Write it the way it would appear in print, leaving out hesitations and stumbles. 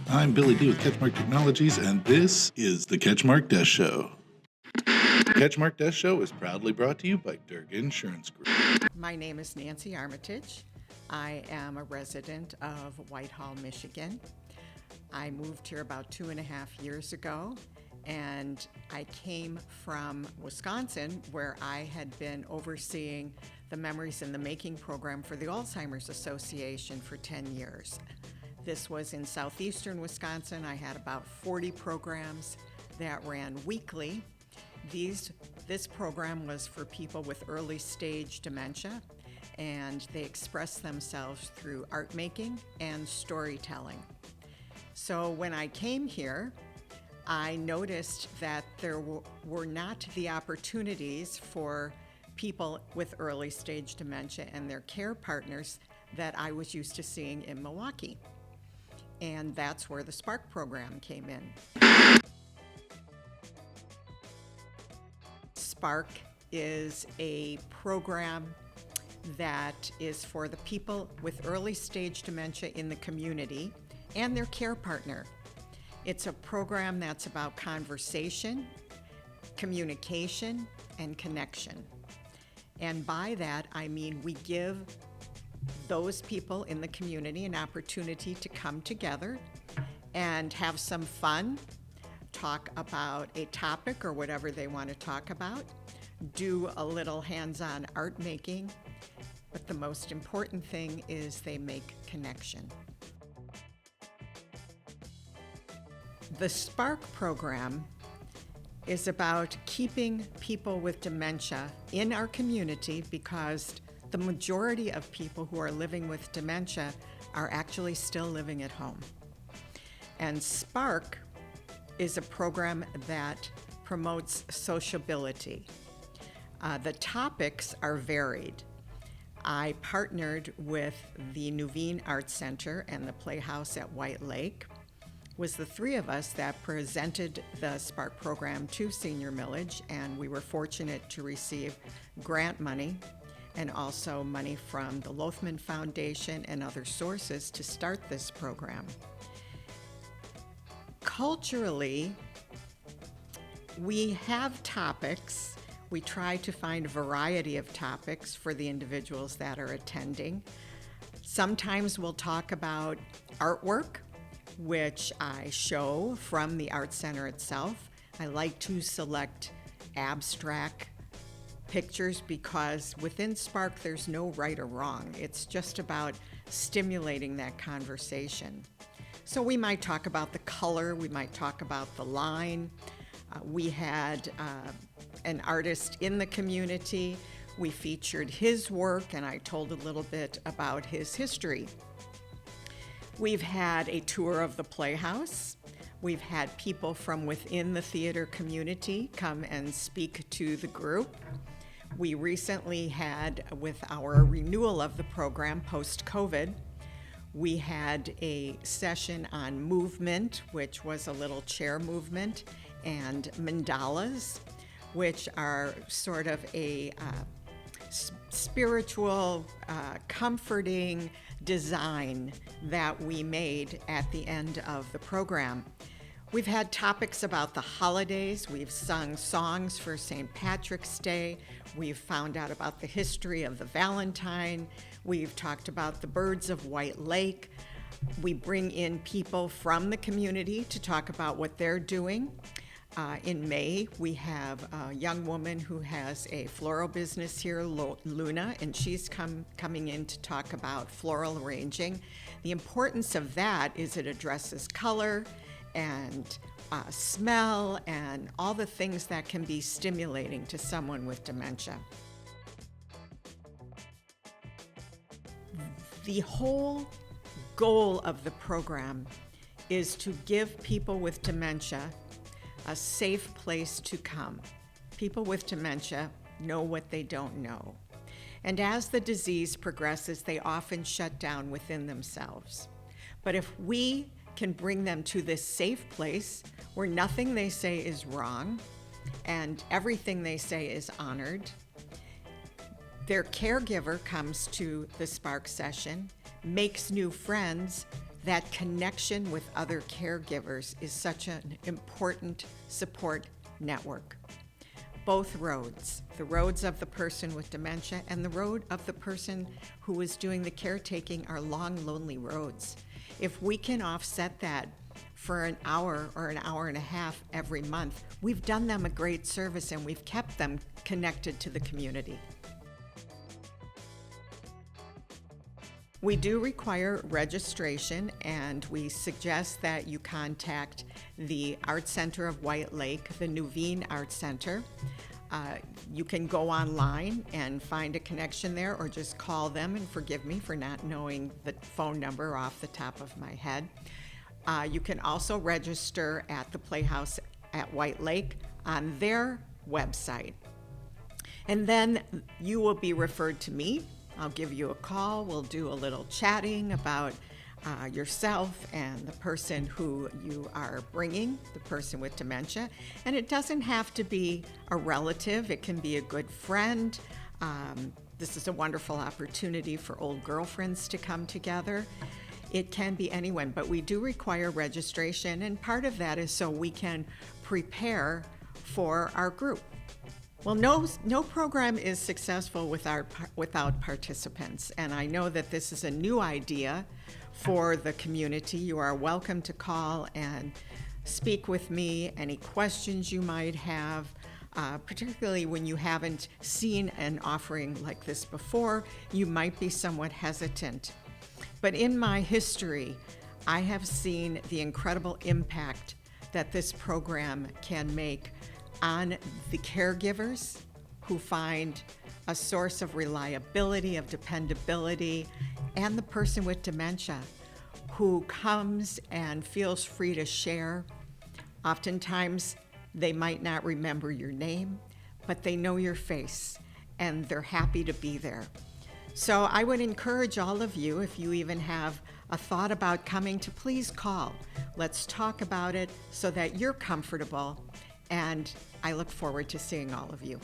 I'm Billy D with Catchmark Technologies, and this is the Catchmark Desk Show. The Catchmark Desk Show is proudly brought to you by Dirk Insurance Group. My name is Nancy Armitage. I am a resident of Whitehall, Michigan. I moved here about 2.5 years ago, and I came from Wisconsin, where I had been overseeing the Memories in the Making program for the Alzheimer's Association for 10 years. This was in southeastern Wisconsin. I had about 40 programs that ran weekly. This program was for people with early stage dementia, and they express themselves through art making and storytelling. So when I came here, I noticed that there were not the opportunities for people with early stage dementia and their care partners that I was used to seeing in Milwaukee. And that's where the SPARK program came in. SPARK is a program that is for the people with early stage dementia in the community and their care partner. It's a program that's about conversation, communication, and connection. And by that, I mean we give those people in the community an opportunity to come together and have some fun, talk about a topic or whatever they want to talk about, do a little hands-on art making, but the most important thing is they make connection. The SPARK program is about keeping people with dementia in our community because the majority of people who are living with dementia are actually still living at home. And SPARK is a program that promotes sociability. The topics are varied. I partnered with the Nuveen Art Center and the Playhouse at White Lake. It was the three of us that presented the SPARK program to Senior Millage, and we were fortunate to receive grant money and also money from the Lothman Foundation and other sources to start this program. Culturally, we have topics. We try to find a variety of topics for the individuals that are attending. Sometimes we'll talk about artwork, which I show from the art center itself. I like to select abstract pictures because within SPARK there's no right or wrong. It's just about stimulating that conversation. So we might talk about the color, we might talk about the line. We had an artist in the community. We featured his work, and I told a little bit about his history. We've had a tour of the Playhouse. We've had people from within the theater community come and speak to the group. We recently had, with our renewal of the program post-COVID, we had a session on movement, which was a little chair movement, and mandalas, which are sort of a spiritual, comforting design that we made at the end of the program. We've had topics about the holidays. We've sung songs for St. Patrick's Day. We've found out about the history of the Valentine. We've talked about the birds of White Lake. We bring in people from the community to talk about what they're doing. In May, we have a young woman who has a floral business here, Luna, and she's coming in to talk about floral arranging. The importance of that is it addresses color and smell and all the things that can be stimulating to someone with dementia. The whole goal of the program is to give people with dementia a safe place to come. People with dementia know what they don't know. And as the disease progresses, they often shut down within themselves. But if we can bring them to this safe place where nothing they say is wrong and everything they say is honored, their caregiver comes to the SPARK session, makes new friends, That connection with other caregivers is such an important support network. Both roads, the roads of the person with dementia and the road of the person who is doing the caretaking, are long, lonely roads. If we can offset that for an hour or an hour and a half every month, we've done them a great service and we've kept them connected to the community. We do require registration, and we suggest that you contact the Art Center of White Lake, the Nuveen Art Center. You can go online and find a connection there, or just call them, and forgive me for not knowing the phone number off the top of my head. You can also register at the Playhouse at White Lake on their website. And then you will be referred to me. I'll give you a call. We'll do a little chatting about yourself and the person who you are bringing, the person with dementia. And it doesn't have to be a relative. It can be a good friend. This is a wonderful opportunity for old girlfriends to come together. It can be anyone, but we do require registration, and part of that is so we can prepare for our group. Well, no program is successful without participants, and I know that this is a new idea for the community. You are welcome to call and speak with me, any questions you might have, particularly when you haven't seen an offering like this before. You might be somewhat hesitant. But in my history, I have seen the incredible impact that this program can make on the caregivers who find a source of reliability, of dependability, and the person with dementia who comes and feels free to share. Oftentimes, they might not remember your name, but they know your face, and they're happy to be there. So I would encourage all of you, if you even have a thought about coming, to please call. Let's talk about it so that you're comfortable, and I look forward to seeing all of you.